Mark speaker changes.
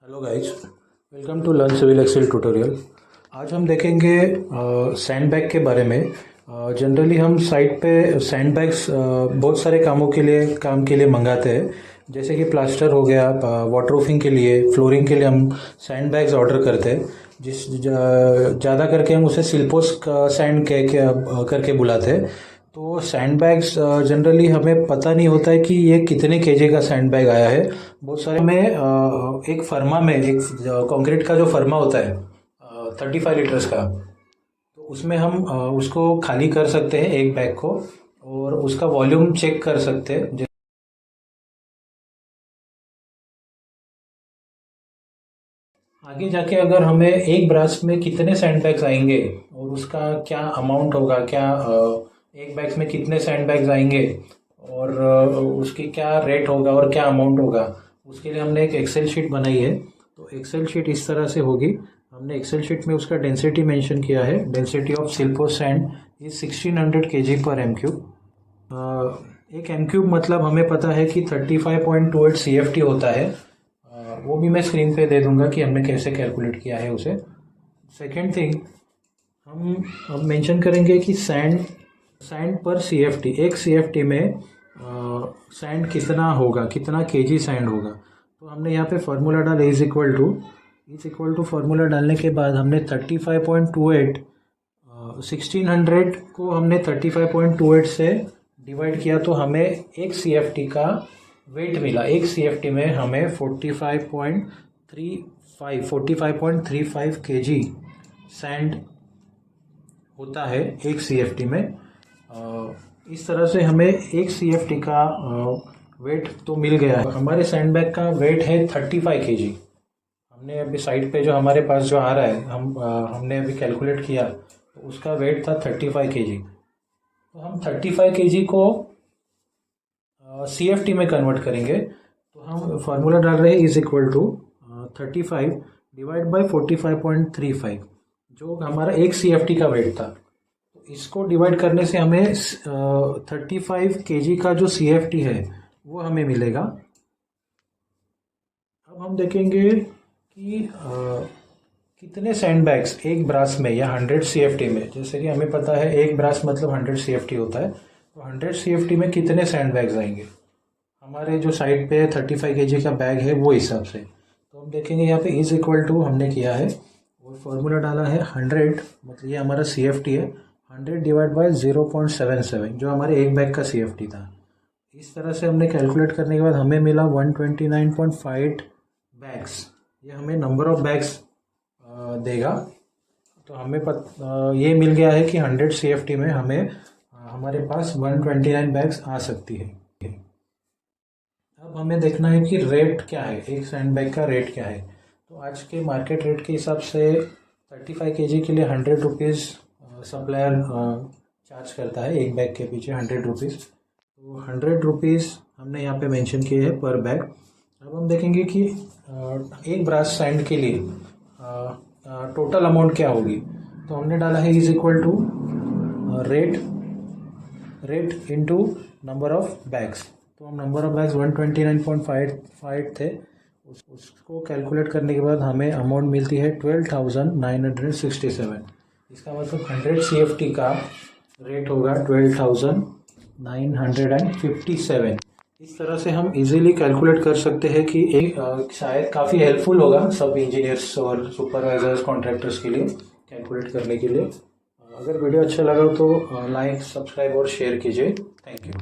Speaker 1: Hello guys, welcome to learn civil excel tutorial. आज हम देखेंगे सैंड बैग के बारे में। जनरली हम साइट पे सैंड बैग्स बहुत सारे काम के लिए मंगाते हैं, जैसे कि प्लास्टर हो गया, वाटरप्रूफिंग के लिए, फ्लोरिंग के लिए हम सैंड बैग्स ऑर्डर करते हैं। ज़्यादा करके हम उसे सिल्पोस सैंड करके बुलाते हैं। तो सैंड बैग्स जनरली हमें पता नहीं होता है कि ये कितने केजी का सैंड बैग आया है। बहुत सारे में एक फर्मा में एक कंक्रीट का जो फर्मा होता है 35 लीटर्स का, तो उसमें हम उसको खाली कर सकते हैं एक बैग को, और उसका वॉल्यूम चेक कर सकते हैं। आगे जाके अगर हमें एक ब्रास में कितने सैंड बैग्स आएंगे और उसका क्या अमाउंट होगा, क्या एक बैग्स में कितने सैंड बैग्स आएंगे और उसकी क्या रेट होगा और क्या अमाउंट होगा, उसके लिए हमने एक एक्सेल शीट बनाई है। तो एक्सेल शीट इस तरह से होगी। हमने एक्सेल शीट में उसका डेंसिटी मेंशन किया है। डेंसिटी ऑफ सिल्पोस सैंड इज 1600 kg पर एम क्यूब। एक एम क्यूब मतलब हमें पता है कि 35.28 CFT होता है। वो भी मैं स्क्रीन पे दे दूंगा कि हमने कैसे कैलकुलेट किया है उसे। सेकेंड थिंग, हम अब मेंशन करेंगे कि सैंड पर CFT, एक CFT में सैंड कितना होगा, कितना केजी सैंड होगा। तो हमने यहाँ पे फार्मूला डाला इज इक्वल टू फार्मूला डालने के बाद हमने 35.28 1600 को हमने 35.28 से डिवाइड किया, तो हमें एक CFT का वेट मिला। एक CFT में हमें 45.35 kg सैंड होता है एक CFT में। इस तरह से हमें एक CFT का वेट तो मिल गया है। हमारे सैंड बैग का वेट है 35 kg। हमने अभी साइट पे जो हमारे पास जो आ रहा है, हमने अभी कैलकुलेट किया, तो उसका वेट था 35 kg। तो हम 35 kg को CFT में कन्वर्ट करेंगे। तो हम फार्मूला डाल रहे हैं is equal to 35 divide by 45.35, जो हमारा एक CFT का वेट था। तो इसको डिवाइड करने से हमें 35 kg का जो CFT है वो हमें मिलेगा। अब हम देखेंगे कि कितने सैंड बैग्स एक ब्रास में या 100 CFT में, जैसे कि हमें पता है एक ब्रास मतलब 100 CFT होता है, तो 100 CFT में कितने सैंड बैग्स आएंगे हमारे जो साइड पे 35 kg का बैग है वो हिसाब से। तो हम देखेंगे यहाँ पे इज इक्वल टू हमने किया है और फॉर्मूला डाला है 100, मतलब ये हमारा CFT है, 100 डिवाइड बाई 0.77 जो हमारे एक बैग का CFT था। इस तरह से हमने कैलकुलेट करने के बाद हमें मिला 129.5 बैग्स। ये हमें नंबर ऑफ बैग्स देगा। तो हमें ये मिल गया है कि 100 CFT में हमें हमारे पास 129 बैग्स आ सकती है। अब हमें देखना है कि रेट क्या है, एक सैंड बैग का रेट क्या है। तो आज के मार्केट रेट के हिसाब से 35 kg के लिए 100 रुपीज़ सप्लायर चार्ज करता है, एक बैग के पीछे 100 रुपीज़। तो 100 रुपीज़ हमने यहाँ पे मेंशन किए हैं पर बैग। अब हम देखेंगे कि एक ब्रास सैंड के लिए टोटल अमाउंट क्या होगी। तो हमने डाला है is equal to rate into number of bags. तो हम नंबर ऑफ बैग्स 129.5 थे, उसको कैलकुलेट करने के बाद हमें अमाउंट मिलती है 12,967। इसका मतलब 100 CFT का रेट होगा 12,957। इस तरह से हम इजीली कैलकुलेट कर सकते हैं कि एक शायद काफ़ी हेल्पफुल होगा सब इंजीनियर्स और सुपरवाइजर्स कॉन्ट्रैक्टर्स के लिए कैलकुलेट करने के लिए। अगर वीडियो अच्छा लगा तो लाइक, सब्सक्राइब और शेयर कीजिए। Thank you.